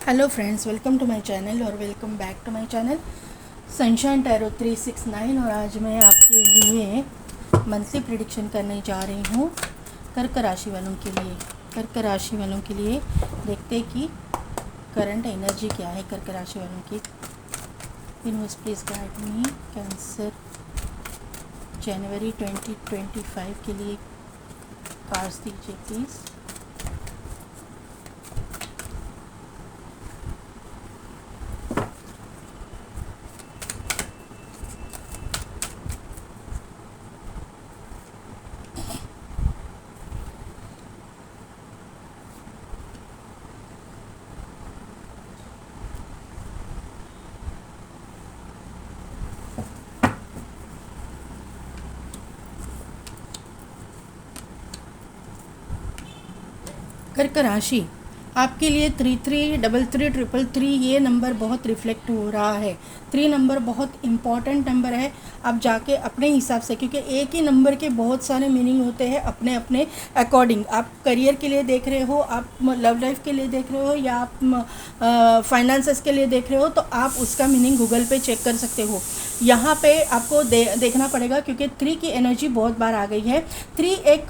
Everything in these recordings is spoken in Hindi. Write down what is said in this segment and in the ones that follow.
Hello friends, welcome to my channel और welcome back to my channel sunshine tarot 369। और आज मैं आपके लिए मंथली प्रेडिक्शन करने जा रही हूँ कर्क राशि वालों के लिए। कर्क राशि वालों के लिए देखते हैं कि करंट एनर्जी क्या है कर्क राशि वालों की। Universe please guide me. Cancer जनवरी 2025 के लिए कार्ड्स दीजिए प्लीज़। कर्क राशि आपके लिए 333333 ये नंबर बहुत रिफ्लेक्ट हो रहा है। 3 नंबर बहुत इम्पॉर्टेंट नंबर है। आप जाके अपने हिसाब से, क्योंकि एक ही नंबर के बहुत सारे मीनिंग होते हैं अपने अपने अकॉर्डिंग। आप करियर के लिए देख रहे हो, आप लव लाइफ के लिए देख रहे हो, या आप फाइनेंसेस के लिए देख रहे हो, तो आप उसका मीनिंग गूगल पे चेक कर सकते हो। यहाँ पे आपको देखना पड़ेगा, क्योंकि 3 की एनर्जी बहुत बार आ गई है। 3 एक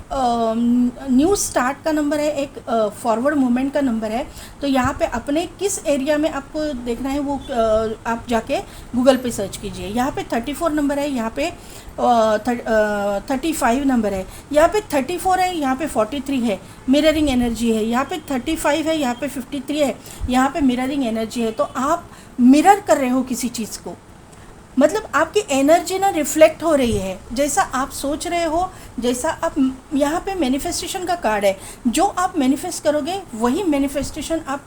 न्यू स्टार्ट का नंबर है, एक फॉरवर्ड मूवमेंट का नंबर है। तो यहाँ पे अपने किस एरिया में आपको देखना है वो आप जाके गूगल पे सर्च कीजिए। यहाँ पे 34 नंबर है, यहाँ पे 35 नंबर है, यहाँ पे 34 है, यहाँ पे 43 है, मिररिंग एनर्जी है। यहाँ पे 35 है, यहाँ पे 53 है, यहाँ पे मिररिंग एनर्जी है। तो आप मिरर कर रहे हो किसी चीज़ को, मतलब आपकी एनर्जी ना रिफ्लेक्ट हो रही है। जैसा आप सोच रहे हो, जैसा आप, यहाँ पे मैनिफेस्टेशन का कार्ड है। जो आप मैनिफेस्ट करोगे वही मैनिफेस्टेशन आप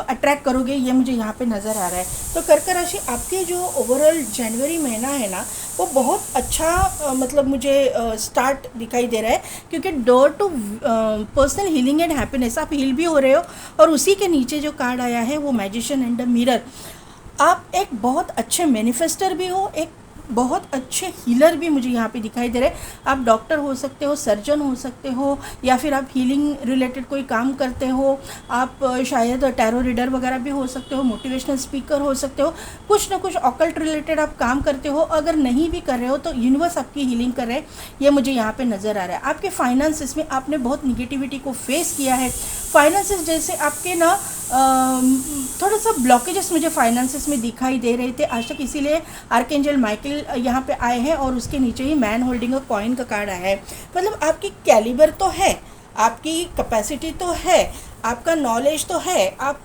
अट्रैक्ट करोगे, ये मुझे यहाँ पे नज़र आ रहा है। तो कर्क राशि आपके जो ओवरऑल जनवरी महीना है ना, वो बहुत अच्छा मतलब मुझे स्टार्ट दिखाई दे रहा है। क्योंकि door to personal healing and happiness, आप हील भी हो रहे हो। और उसी के नीचे जो कार्ड आया है वो मैजिशियन एंड द मिरर। आप एक बहुत अच्छे मैनिफेस्टर भी हो, एक बहुत अच्छे हीलर भी मुझे यहाँ पे दिखाई दे रहे हैं। आप डॉक्टर हो सकते हो, सर्जन हो सकते हो, या फिर आप हीलिंग रिलेटेड कोई काम करते हो। आप शायद टैरो रीडर वगैरह भी हो सकते हो, मोटिवेशनल स्पीकर हो सकते हो, कुछ ना कुछ ऑकल्ट रिलेटेड आप काम करते हो। अगर नहीं भी कर रहे हो तो यूनिवर्स आपकी हीलिंग कर रहे हैं, ये मुझे यहाँ पे नज़र आ रहा है। आपके फाइनेंसेस में आपने बहुत निगेटिविटी को फेस किया है। फाइनेंसेस जैसे आपके ना थोड़ा सा ब्लॉकेजेस मुझे फाइनेंसेस में दिखाई दे रहे थे आज तक, इसीलिए आर्कएंजल माइकल यहाँ पे आए हैं और उसके नीचे ही मैन होल्डिंग अ कॉइन का कार्ड आया है। मतलब आपकी कैलिबर तो है, आपकी कैपेसिटी तो है, आपका नॉलेज तो है, आप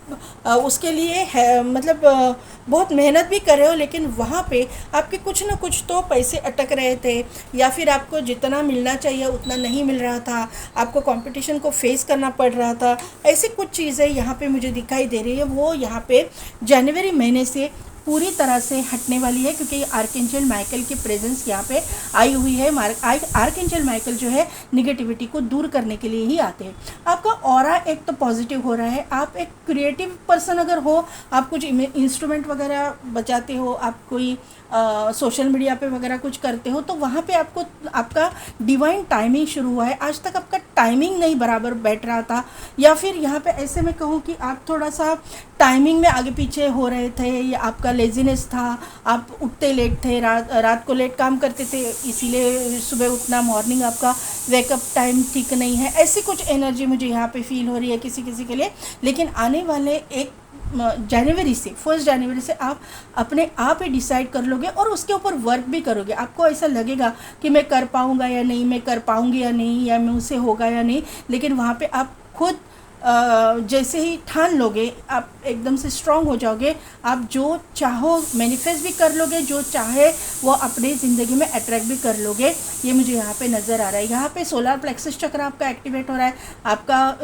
उसके लिए है, मतलब बहुत मेहनत भी कर रहे हो। लेकिन वहाँ पे आपके कुछ ना कुछ तो पैसे अटक रहे थे, या फिर आपको जितना मिलना चाहिए उतना नहीं मिल रहा था, आपको कंपटीशन को फेस करना पड़ रहा था। ऐसी कुछ चीज़ें यहाँ पे मुझे दिखाई दे रही है। वो यहाँ पे जनवरी महीने से पूरी तरह से हटने वाली है, क्योंकि आर्कएंजल माइकल की प्रेजेंस यहाँ पे आई हुई है। आर्कएंजल माइकल जो है निगेटिविटी को दूर करने के लिए ही आते हैं। आपका ऑरा एक तो पॉजिटिव हो रहा है। आप एक क्रिएटिव पर्सन अगर हो, आप कुछ इंस्ट्रूमेंट वगैरह बजाते हो, आप कोई सोशल मीडिया पे वगैरह कुछ करते हो, तो वहाँ पे आपको आपका डिवाइन टाइमिंग शुरू हुआ है। आज तक आपका टाइमिंग नहीं बराबर बैठ रहा था, या फिर यहाँ पे ऐसे में कहूँ कि आप थोड़ा सा टाइमिंग में आगे पीछे हो रहे थे, या आपका लेजीनेस था, आप उठते लेट थे, रात को लेट काम करते थे, इसीलिए सुबह उठना, मॉर्निंग आपका वेकअप टाइम ठीक नहीं है। ऐसी कुछ एनर्जी मुझे यहाँ पे फील हो रही है किसी किसी के लिए। लेकिन आने वाले एक जनवरी से, 1 जनवरी से आप अपने आप ही डिसाइड कर लोगे और उसके ऊपर वर्क भी करोगे। आपको ऐसा लगेगा कि मैं कर पाऊँगा या नहीं, मैं कर पाऊँगी या नहीं, या मुझसे होगा या नहीं। लेकिन वहाँ पे आप खुद जैसे ही ठान लोगे, आप एकदम से स्ट्रांग हो जाओगे। आप जो चाहो मैनिफेस्ट भी कर लोगे, जो चाहे वो अपनी ज़िंदगी में अट्रैक्ट भी कर लोगे। ये मुझे यहाँ पे नज़र आ रहा है। यहाँ पे सोलर प्लेक्सस चक्र आपका एक्टिवेट हो रहा है, आपका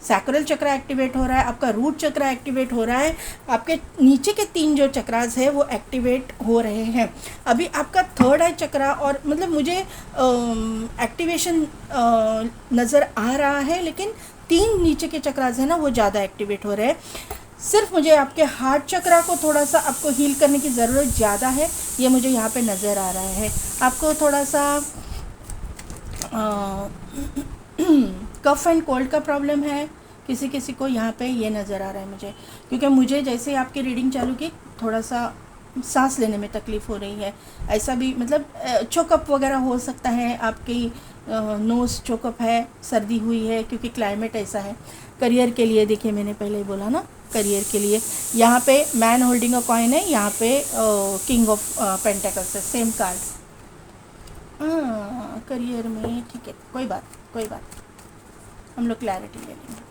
सैक्रल चक्र एक्टिवेट हो रहा है, आपका रूट चक्र एक्टिवेट हो रहा है, आपके नीचे के 3 जो चक्रास है वो एक्टिवेट हो रहे हैं। अभी आपका थर्ड आई चक्र और मतलब मुझे एक्टिवेशन नज़र आ रहा है, लेकिन 3 नीचे के चक्रास है ना, वो ज़्यादा एक्टिवेट हो रहे हैं। सिर्फ मुझे आपके हार्ट चक्रा को थोड़ा सा आपको हील करने की ज़रूरत ज़्यादा है, ये मुझे यहाँ पे नज़र आ रहा है। आपको थोड़ा सा कफ एंड कोल्ड का प्रॉब्लम है, किसी किसी को यहाँ पे ये नज़र आ रहा है मुझे, क्योंकि मुझे जैसे आपकी रीडिंग चालू की थोड़ा सा सांस लेने में तकलीफ़ हो रही है। ऐसा भी मतलब चोकअप वगैरह हो सकता है, आपकी नोज़ चोकअप है, सर्दी हुई है क्योंकि क्लाइमेट ऐसा है। करियर के लिए देखिए, मैंने पहले ही बोला ना, करियर के लिए यहाँ पे मैन होल्डिंग अ कॉइन है, यहाँ पे किंग ऑफ पेंटेकल्स है, सेम कार्ड। करियर में ठीक है, कोई बात, हम लोग क्लैरिटी ले लेंगे।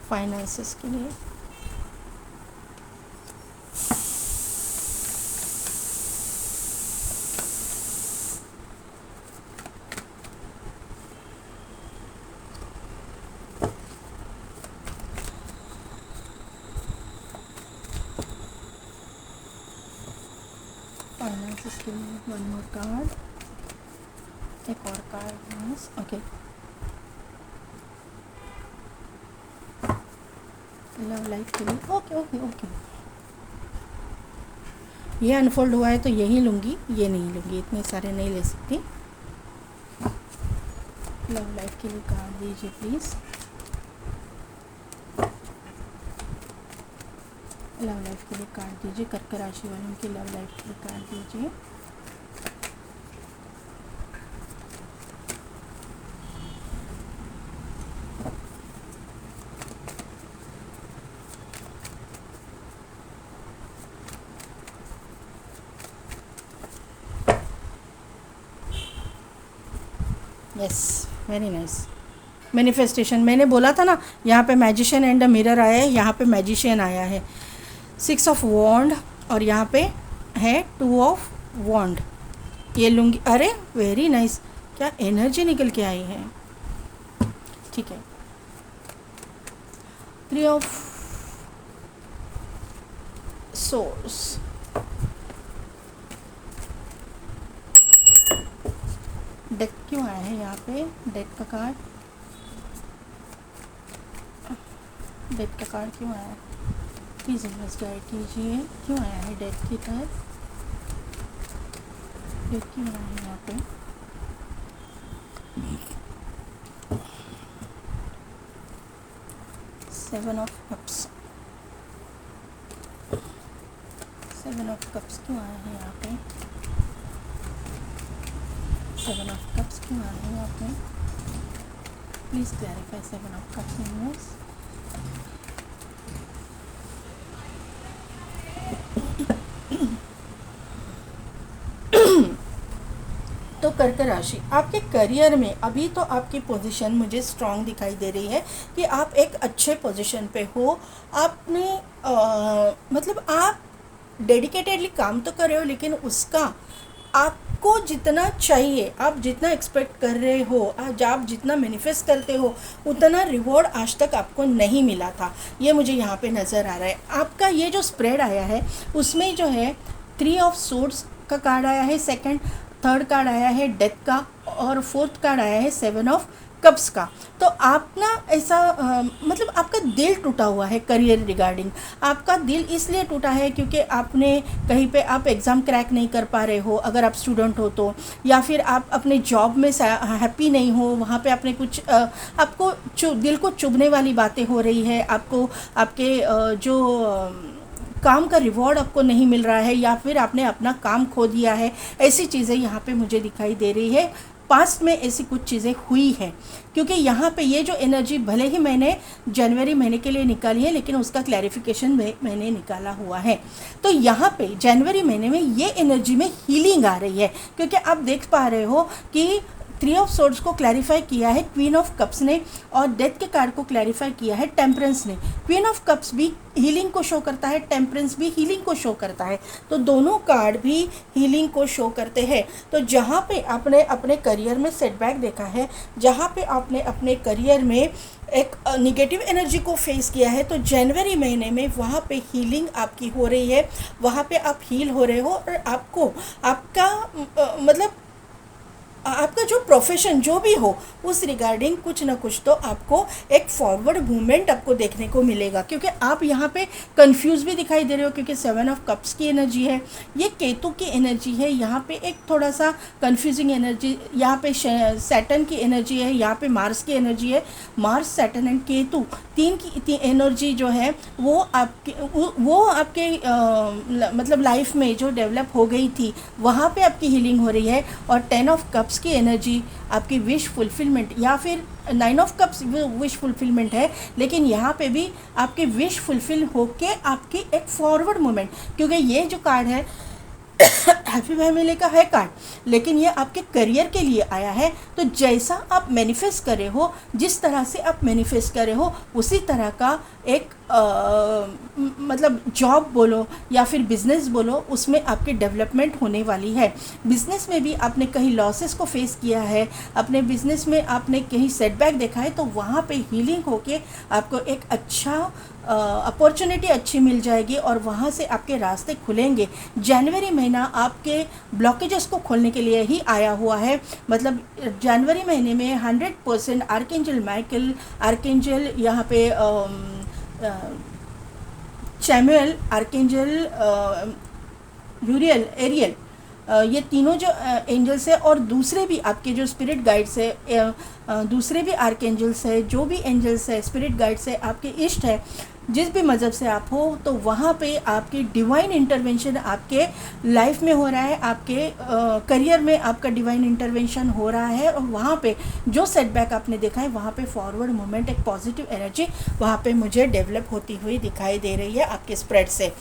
फाइनेंसेस के लिए इसके लिए वन मोर कार्ड, एक और कार्ड। ओके, लव लाइफ के लिए ओके। ये अनफोल्ड हुआ है तो यही लूँगी, ये नहीं लूँगी, इतने सारे नहीं ले सकती। लव लाइफ के लिए कार्ड दीजिए प्लीज़। लव लाइफ के लिए कार्ड दीजिए, कर्क राशि वालों की लव लाइफ के लिए कार्ड दीजिए। Yes, very nice. मैनिफेस्टेशन, मैंने बोला था ना, यहाँ पे मैजिशियन एंड अ मिरर आया है, यहाँ पे मैजिशियन आया है, 6 ऑफ वॉन्ड, और यहाँ पे है 2 ऑफ वॉन्ड। ये लूँगी। अरे वेरी नाइस, क्या एनर्जी निकल के आई है। ठीक है, 3 ऑफ सोर्स, डेक क्यों आया है यहाँ पे, डेक का कार्ड, डेक का कार्ड क्यों आया है, प्लीज़ इन्वेस्ट गाइड कीजिए, क्यों आया है डेक की तरफ, डेक क्यों आया है यहाँ पे। Seven of cups, 7 of cups क्यों आया है यहाँ पे, 7 ऑफ कप्स क्यों आया है यहाँ पे, please clarify 7 of cups universe. तो कर्क राशि, आपके करियर में अभी तो आपकी पोजीशन मुझे स्ट्रांग दिखाई दे रही है कि आप एक अच्छे पोजीशन पे हो। आपने मतलब आप डेडिकेटेडली काम तो कर रहे हो, लेकिन उसका आपको जितना चाहिए, आप जितना एक्सपेक्ट कर रहे हो, आज आप जितना मैनिफेस्ट करते हो, उतना रिवॉर्ड आज तक आपको नहीं मिला था। ये मुझे यहाँ पे नज़र आ रहा है। आपका ये जो स्प्रेड आया है उसमें जो है 3 ऑफ सोर्ड्स का कार्ड आया है, सेकंड, थर्ड कार्ड आया है डेथ का, और फोर्थ कार्ड आया है 7 ऑफ कप्स का। तो आप ना ऐसा मतलब आपका दिल टूटा हुआ है करियर रिगार्डिंग। आपका दिल इसलिए टूटा है क्योंकि आपने कहीं पे आप एग्ज़ाम क्रैक नहीं कर पा रहे हो, अगर आप स्टूडेंट हो तो, या फिर आप अपने जॉब में हैप्पी नहीं हो, वहाँ पे आपने कुछ आपको दिल को चुभने वाली बातें हो रही है, आपको आपके जो काम का रिवॉर्ड आपको नहीं मिल रहा है, या फिर आपने अपना काम खो दिया है। ऐसी चीज़ें यहाँ पे मुझे दिखाई दे रही है। पास्ट में ऐसी कुछ चीज़ें हुई है, क्योंकि यहाँ पे ये जो एनर्जी भले ही मैंने जनवरी महीने के लिए निकाली है, लेकिन उसका क्लैरिफिकेशन मैंने निकाला हुआ है। तो यहाँ पे जनवरी महीने में ये एनर्जी में हीलिंग आ रही है, क्योंकि आप देख पा रहे हो कि 3 ऑफ सोर्ड्स को क्लैरिफाई किया है क्वीन ऑफ कप्स ने, और डेथ के कार्ड को क्लैरिफाई किया है टेम्परेंस ने। क्वीन ऑफ कप्स भी हीलिंग को शो करता है, टेम्परेंस भी हीलिंग को शो करता है, तो दोनों कार्ड भी हीलिंग को शो करते हैं। तो जहाँ पे आपने अपने करियर में सेटबैक देखा है, जहाँ पे आपने अपने करियर में एक निगेटिव एनर्जी को फेस किया है, तो जनवरी महीने में वहाँ पे हीलिंग आपकी हो रही है, वहाँ पे आप हील हो रहे हो, और आपको आपका मतलब आपका जो प्रोफेशन जो भी हो उस रिगार्डिंग कुछ ना कुछ तो आपको एक फॉरवर्ड मूवमेंट आपको देखने को मिलेगा, क्योंकि आप यहाँ पे कंफ्यूज भी दिखाई दे रहे हो, क्योंकि 7 ऑफ कप्स की एनर्जी है, ये केतु की एनर्जी है। यहाँ पे एक थोड़ा सा कंफ्यूजिंग एनर्जी, यहाँ पे सैटर्न की एनर्जी है, यहाँ पे मार्स की एनर्जी है। मार्स, सैटर्न एंड केतु तीन की एनर्जी जो है वो आपके मतलब लाइफ में जो डेवलप हो गई थी वहाँ पे आपकी हीलिंग हो रही है। और 10 ऑफ कप्स की एनर्जी आपकी विश फुलफिलमेंट, या फिर 9 ऑफ कप्स विश फुलफिलमेंट है, लेकिन यहाँ पे भी आपके विश फुलफिल होके आपकी एक फॉरवर्ड मोमेंट, क्योंकि ये जो कार्ड है हैप्पी फैमिली का है कार्ड, लेकिन ये आपके करियर के लिए आया है। तो जैसा आप मैनिफेस्ट कर रहे हो, जिस तरह से आप मैनिफेस्ट कर रहे हो, उसी तरह का एक मतलब जॉब बोलो या फिर बिजनेस बोलो, उसमें आपकी डेवलपमेंट होने वाली है। बिजनेस में भी आपने कहीं लॉसेस को फेस किया है, अपने बिजनेस में आपने कहीं सेटबैक देखा है, तो वहाँ पे हीलिंग होके आपको एक अच्छा अपॉर्चुनिटी अच्छी मिल जाएगी और वहाँ से आपके रास्ते खुलेंगे। जनवरी महीना आपके ब्लॉकेजेस को खोलने के लिए ही आया हुआ है। मतलब जनवरी महीने में 100% आर्कएंजल माइकल, आर्कएंजल यहाँ पे सैमुअल, आर्कएंजल यूरियल, एरियल, ये तीनों जो एंजल्स है, और दूसरे भी आपके जो स्पिरिट गाइड्स है, दूसरे भी आर्कएंजल्स है, जो भी एंजल्स है, स्पिरिट गाइड्स है, आपके इष्ट है, जिस भी मज़हब से आप हो, तो वहाँ पे आपकी डिवाइन इंटरवेंशन आपके लाइफ में हो रहा है, आपके करियर में आपका डिवाइन इंटरवेंशन हो रहा है। और वहाँ पे जो सेटबैक आपने देखा है, वहाँ पे फॉरवर्ड मूवमेंट, एक पॉजिटिव एनर्जी वहाँ पे मुझे डेवलप होती हुई दिखाई दे रही है आपके स्प्रेड से।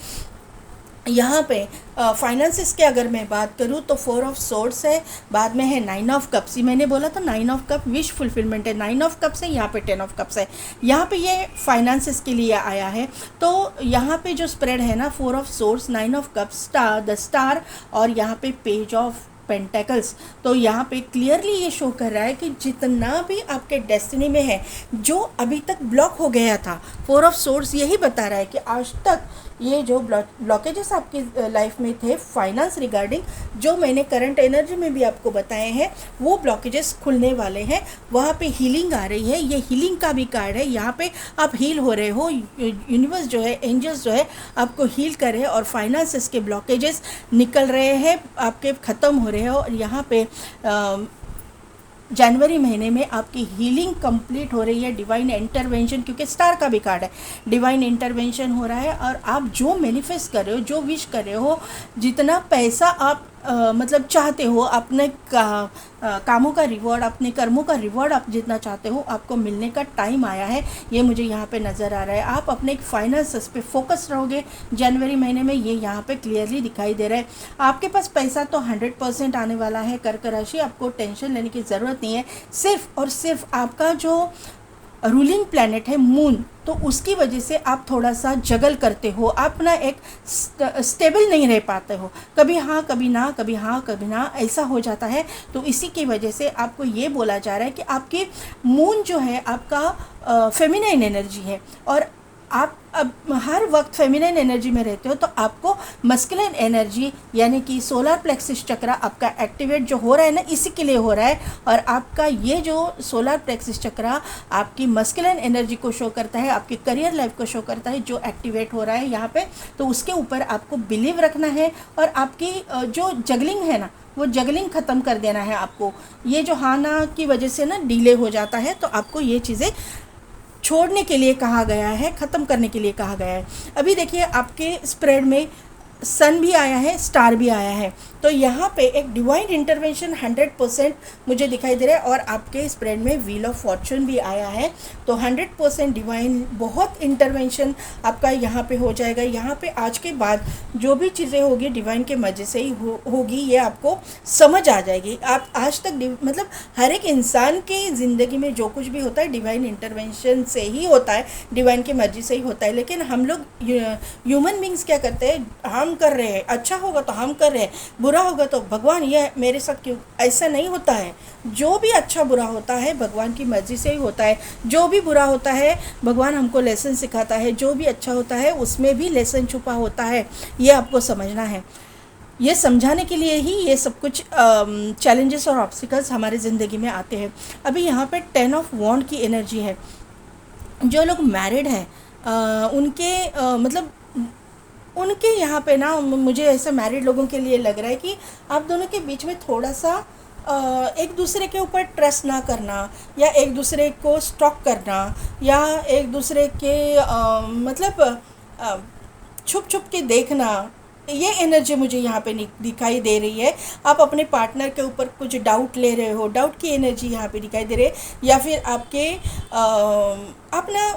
यहाँ पे फाइनेंसिस की अगर मैं बात करूँ तो 4 ऑफ सोर्ड्स है, बाद में है 9 ऑफ कप्स। मैंने बोला था 9 ऑफ कप विश फुलफिलमेंट है, 9 ऑफ कप्स है, यहाँ पे 10 ऑफ कप्स है। यहाँ पे ये फाइनेंसिस के लिए आया है। तो यहाँ पे जो स्प्रेड है ना, 4 of swords, 9 of cups, star, the star, और यहाँ पे पेज ऑफ पेंटेकल्स। तो यहाँ पे क्लियरली ये शो कर रहा है कि जितना भी आपके डेस्टिनी में है, जो अभी तक ब्लॉक हो गया था, 4 ऑफ सोर्ड्स यही बता रहा है कि आज तक ये जो ब्लॉकेजेस आपकी लाइफ में थे फाइनेंस रिगार्डिंग, जो मैंने करंट एनर्जी में भी आपको बताए हैं, वो ब्लॉकेजेस खुलने वाले हैं। वहाँ पे हीलिंग आ रही है, ये हीलिंग का भी कार्ड है। यहाँ पे आप हील हो रहे हो, यूनिवर्स जो है, एंजल्स जो है, आपको हील कर रहे हैं और फाइनेंसेस के ब्लॉकेजेस निकल रहे हैं, आपके ख़त्म हो रहे हैं। और यहाँ पे जनवरी महीने में आपकी हीलिंग कंप्लीट हो रही है, डिवाइन इंटरवेंशन, क्योंकि स्टार का भी कार्ड है, डिवाइन इंटरवेंशन हो रहा है। और आप जो मैनिफेस्ट कर रहे हो, जो विश कर रहे हो, जितना पैसा आप मतलब चाहते हो, अपने कामों का रिवॉर्ड, अपने कर्मों का रिवॉर्ड आप जितना चाहते हो, आपको मिलने का टाइम आया है, ये मुझे यहाँ पे नज़र आ रहा है। आप अपने फाइनेंसेस पे फोकस रहोगे जनवरी महीने में, ये यहाँ पे क्लियरली दिखाई दे रहा है। आपके पास पैसा तो 100% आने वाला है। कर्क राशि, आपको टेंशन लेने की ज़रूरत नहीं है। सिर्फ और सिर्फ आपका जो रूलिंग प्लैनेट है मून, तो उसकी वजह से आप थोड़ा सा जगल करते हो, आप ना एक स्टेबल नहीं रह पाते हो, कभी हाँ कभी ना, कभी हाँ कभी ना, ऐसा हो जाता है। तो इसी की वजह से आपको ये बोला जा रहा है कि आपकी मून जो है आपका फेमिनाइन एनर्जी है, और आप अब हर वक्त फेमिनाइन एनर्जी में रहते हो, तो आपको मस्कुलिन एनर्जी यानी कि सोलर प्लेक्सिस चक्र आपका एक्टिवेट जो हो रहा है ना, इसी के लिए हो रहा है। और आपका ये जो सोलर प्लेक्सिस चक्र आपकी मस्कुलिन एनर्जी को शो करता है, आपकी करियर लाइफ को शो करता है, जो एक्टिवेट हो रहा है यहाँ पे। तो उसके ऊपर आपको बिलीव रखना है, और आपकी जो जगलिंग है ना, वो जगलिंग ख़त्म कर देना है आपको। ये जो हाँ ना की वजह से ना डिले हो जाता है, तो आपको ये चीज़ें छोड़ने के लिए कहा गया है, ख़त्म करने के लिए कहा गया है। अभी देखिए आपके स्प्रेड में सन भी आया है, स्टार भी आया है, तो यहाँ पे एक डिवाइन इंटरवेंशन 100% मुझे दिखाई दे रहा है। और आपके स्प्रेड में व्हील ऑफ फॉर्चून भी आया है, तो 100% डिवाइन बहुत इंटरवेंशन आपका यहाँ पे हो जाएगा। यहाँ पे आज के बाद जो भी चीज़ें होगी डिवाइन के मज़े से ही होगी, ये आपको समझ आ जाएगी। आप आज तक मतलब हर एक इंसान की ज़िंदगी में जो कुछ भी होता है डिवाइन इंटरवेंशन से ही होता है, डिवाइन की मर्जी से ही होता है। लेकिन हम लोग ह्यूमन बींग्स क्या करते हैं, हम कर रहे हैं, अच्छा होगा तो हम कर रहे हैं, बुरा होगा तो भगवान ये मेरे साथ क्यों, ऐसा नहीं होता है। जो भी अच्छा बुरा होता है भगवान की मर्जी से ही होता है, जो भी बुरा होता है भगवान हमको लेसन सिखाता है, जो भी अच्छा होता है उसमें भी लेसन छुपा होता है, ये आपको समझना है। ये समझाने के लिए ही ये सब कुछ चैलेंजेस और ऑब्स्टिकल्स हमारी ज़िंदगी में आते हैं। अभी यहाँ पे 10 ऑफ वॉन्ड की एनर्जी है। जो लोग मैरिड हैं उनके मतलब उनके यहाँ पे ना मुझे ऐसे मैरिड लोगों के लिए लग रहा है कि आप दोनों के बीच में थोड़ा सा एक दूसरे के ऊपर ट्रस्ट ना करना, या एक दूसरे को स्टॉक करना, या एक दूसरे के मतलब छुप छुप के देखना, ये एनर्जी मुझे यहाँ पे दिखाई दे रही है। आप अपने पार्टनर के ऊपर कुछ डाउट ले रहे हो, डाउट की एनर्जी यहाँ पे दिखाई दे रही है। या फिर आपके अपना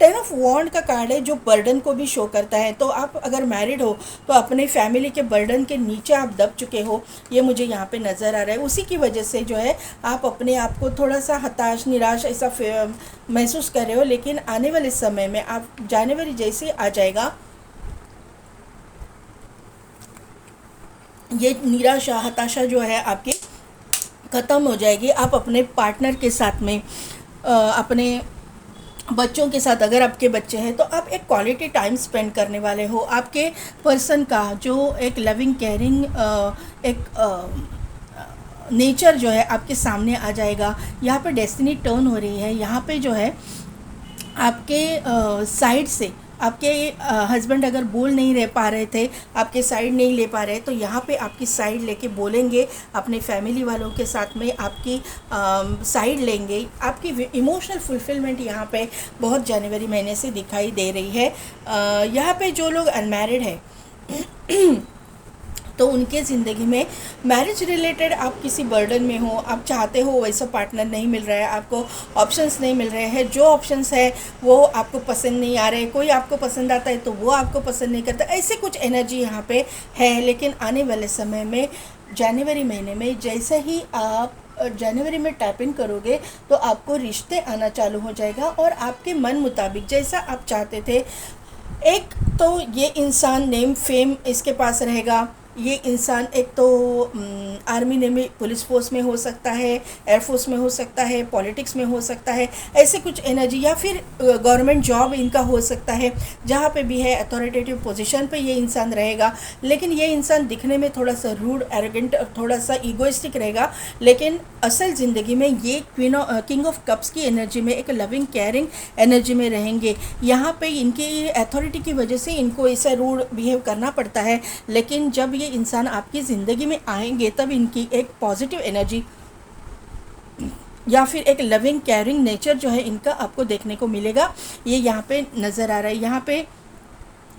10 ऑफ वॉन्ड का कार्ड है जो बर्डन को भी शो करता है। तो आप अगर मैरिड हो तो अपने फैमिली के बर्डन के नीचे आप दब चुके हो, ये मुझे यहाँ पे नज़र आ रहा है। उसी की वजह से जो है आप अपने आप को थोड़ा सा हताश, निराश ऐसा महसूस कर रहे हो। लेकिन आने वाले समय में आप जनवरी जैसे आ जाएगा, ये निराशा, हताशा जो है आपकी ख़त्म हो जाएगी। आप अपने पार्टनर के साथ में अपने बच्चों के साथ, अगर आपके बच्चे हैं तो आप एक क्वालिटी टाइम स्पेंड करने वाले हो। आपके पर्सन का जो एक लविंग केयरिंग एक नेचर जो है आपके सामने आ जाएगा। यहाँ पे डेस्टिनी टर्न हो रही है। यहाँ पे जो है आपके साइड से आपके हस्बैंड अगर बोल नहीं रह पा रहे थे, आपके साइड नहीं ले पा रहे, तो यहाँ पे आपकी साइड लेके बोलेंगे, अपने फैमिली वालों के साथ में आपकी साइड लेंगे। आपकी इमोशनल फुलफिलमेंट यहाँ पे बहुत जनवरी महीने से दिखाई दे रही है। यहाँ पे जो लोग अनमैरिड है तो उनके ज़िंदगी में मैरिज रिलेटेड आप किसी बर्डन में हो, आप चाहते हो वैसा पार्टनर नहीं मिल रहा है, आपको ऑप्शंस नहीं मिल रहे हैं, जो ऑप्शंस है वो आपको पसंद नहीं आ रहे, कोई आपको पसंद आता है तो वो आपको पसंद नहीं करता, ऐसे कुछ एनर्जी यहाँ पे है। लेकिन आने वाले समय में जनवरी महीने में जैसे ही आप जनवरी में टैप इन करोगे तो आपको रिश्ते आना चालू हो जाएगा, और आपके मन मुताबिक जैसा आप चाहते थे। एक तो ये इंसान नेम फेम इसके पास रहेगा, ये इंसान एक तो आर्मी नेवी पुलिस फोर्स में हो सकता है, एयरफोर्स में हो सकता है, पॉलिटिक्स में हो सकता है, ऐसे कुछ एनर्जी, या फिर गवर्नमेंट जॉब इनका हो सकता है, जहाँ पे भी है अथॉरिटेटिव पोजीशन पे ये इंसान रहेगा। लेकिन ये इंसान दिखने में थोड़ा सा रूड, एरोगेंट और थोड़ा सा ईगोइस्टिक रहेगा, लेकिन असल ज़िंदगी में ये किंग ऑफ कप्स की एनर्जी में, एक लविंग केयरिंग एनर्जी में रहेंगे। यहाँ पे इनकी अथॉरिटी की वजह से इनको ऐसा रूड बिहेव करना पड़ता है, लेकिन जब ये इंसान आपकी ज़िंदगी में आएंगे तब इनकी एक पॉजिटिव एनर्जी या फिर एक लविंग केयरिंग नेचर जो है इनका आपको देखने को मिलेगा। ये यहाँ पे नज़र आ रहा है। यहाँ पे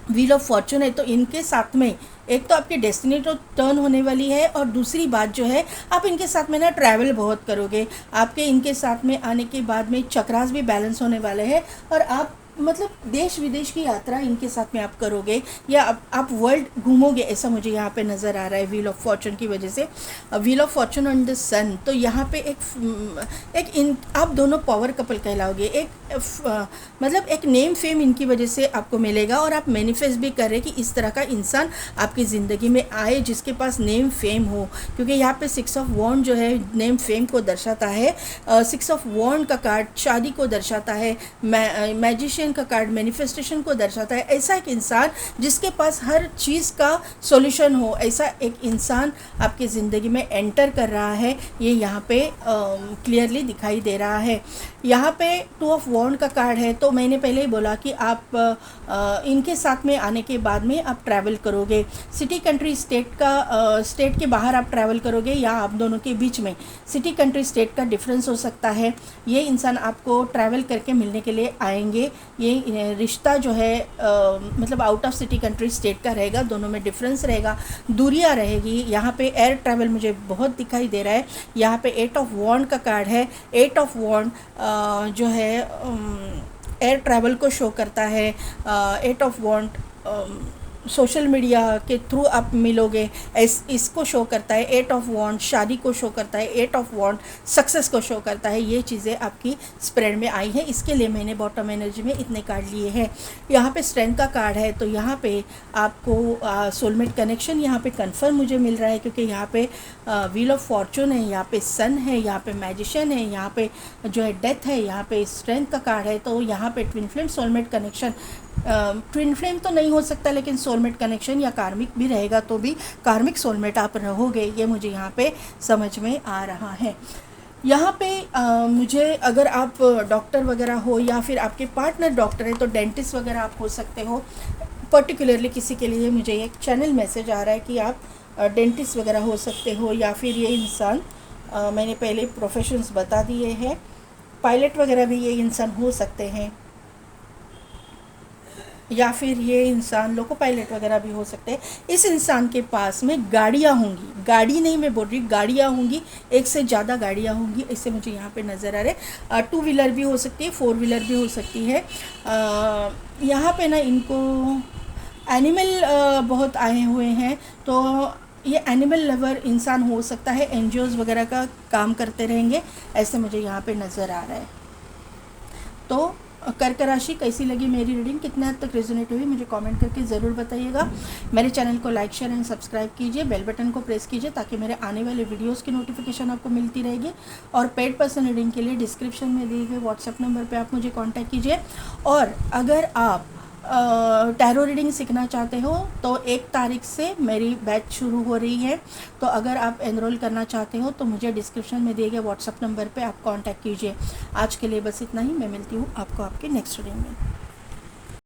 व्हील ऑफ फॉर्चून है, तो इनके साथ में एक तो आपकी डेस्टिनी तो टर्न होने वाली है, और दूसरी बात जो है आप इनके साथ में ना ट्रैवल बहुत करोगे। आपके इनके साथ में आने के बाद में चक्रास भी बैलेंस होने वाले हैं, और आप मतलब देश विदेश की यात्रा इनके साथ में आप करोगे, या आप वर्ल्ड घूमोगे, ऐसा मुझे यहाँ पे नज़र आ रहा है व्हील ऑफ फॉर्चून की वजह से। Wheel of fortune on the sun, तो यहाँ पे एक आप दोनों पावर कपल कहलाओगे। मतलब एक नेम फेम इनकी वजह से आपको मिलेगा, और आप मैनिफेस्ट भी कर रहे कि इस तरह का इंसान आपकी ज़िंदगी में आए जिसके पास नेम फेम हो, क्योंकि यहाँ पे 6 ऑफ वॉन्ड जो है नेम फेम को दर्शाता है। 6 ऑफ वॉन्ड का कार्ड शादी को दर्शाता है, मैजिशियन का कार्ड मैनिफेस्टेशन को दर्शाता है। ऐसा एक इंसान जिसके पास हर चीज़ का सॉल्यूशन हो, ऐसा एक इंसान आपकी ज़िंदगी में एंटर कर रहा है, ये यहाँ पे क्लियरली दिखाई दे रहा है। यहाँ पे 2 ऑफ वॉन्ड का कार्ड है, तो मैंने पहले ही बोला कि आप इनके साथ में आने के बाद में आप ट्रैवल करोगे, सिटी कंट्री स्टेट का स्टेट के बाहर आप ट्रैवल करोगे, या आप दोनों के बीच में सिटी कंट्री स्टेट का डिफरेंस हो सकता है। ये इंसान आपको ट्रैवल करके मिलने के लिए आएंगे। ये रिश्ता जो है मतलब out of city country state का रहेगा, दोनों में डिफरेंस रहेगा, दूरियां रहेगी। यहाँ पे एयर ट्रैवल मुझे बहुत दिखाई दे रहा है। यहाँ पे 8 ऑफ वॉन्ड का कार्ड है। 8 ऑफ वॉन्ड जो है एयर ट्रैवल को शो करता है। 8 ऑफ वॉन्ड सोशल मीडिया के थ्रू आप मिलोगे, इसको शो करता है। 8 ऑफ वॉन्ड शादी को शो करता है। 8 ऑफ वॉन्ड सक्सेस को शो करता है। ये चीज़ें आपकी स्प्रेड में आई है, इसके लिए मैंने बॉटम एनर्जी में इतने कार्ड लिए हैं। यहाँ पे स्ट्रेंथ का कार्ड है, तो यहाँ पे आपको सोलमेट कनेक्शन यहाँ पे कंफर्म मुझे मिल रहा है, क्योंकि यहाँ पे व्हील ऑफ फॉर्चून है, यहाँ पे सन है, यहाँ पे मैजिशियन है, यहाँ पे जो है डेथ है, यहाँ पे स्ट्रेंथ का कार्ड है। तो यहाँ पे twin flame soulmate connection twin flame तो नहीं हो सकता, लेकिन सोलमेट कनेक्शन या कार्मिक भी रहेगा तो भी कार्मिक सोलमेट आप रहोगे, ये मुझे यहाँ पे समझ में आ रहा है। यहाँ पे मुझे, अगर आप डॉक्टर वगैरह हो या फिर आपके पार्टनर डॉक्टर है तो डेंटिस्ट वगैरह आप हो सकते हो। पर्टिकुलरली किसी के लिए मुझे एक चैनल मैसेज आ रहा है कि आप डेंटिस्ट वगैरह हो सकते हो, या फिर ये इंसान, मैंने पहले प्रोफेशंस बता दिए हैं, पायलट वगैरह भी ये इंसान हो सकते हैं, या फिर ये इंसान लोको पायलट वगैरह भी हो सकते हैं। इस इंसान के पास में गाड़ियाँ होंगी, गाड़ी नहीं मैं बोल रही, गाड़ियाँ होंगी, एक से ज़्यादा गाड़ियाँ होंगी, इससे मुझे यहाँ पे नज़र आ रहे हैं। 2 व्हीलर भी हो सकती है, 4 व्हीलर भी हो सकती है। यहाँ पे ना इनको एनिमल बहुत आए हुए हैं, तो ये एनिमल लवर इंसान हो सकता है, एनजीओज़ वगैरह का काम करते रहेंगे, ऐसे मुझे यहाँ पे नज़र आ रहा है। तो कर्क राशि कैसी लगी मेरी रीडिंग, कितने हद तक रेजोनेट हुई, मुझे कमेंट करके ज़रूर बताइएगा। मेरे चैनल को लाइक शेयर एंड सब्सक्राइब कीजिए, बेल बटन को प्रेस कीजिए ताकि मेरे आने वाले वीडियोस की नोटिफिकेशन आपको मिलती रहेगी। और पेड पर्सन रीडिंग के लिए डिस्क्रिप्शन में दिए हुए व्हाट्सएप नंबर पे आप मुझे कांटेक्ट कीजिए। और अगर आप टैरो रीडिंग सीखना चाहते हो तो 1 तारीख से मेरी बैच शुरू हो रही है, तो अगर आप एनरोल करना चाहते हो तो मुझे डिस्क्रिप्शन में दिए गए व्हाट्सएप नंबर पे आप कांटेक्ट कीजिए। आज के लिए बस इतना ही, मैं मिलती हूँ आपको आपके नेक्स्ट रीडिंग में।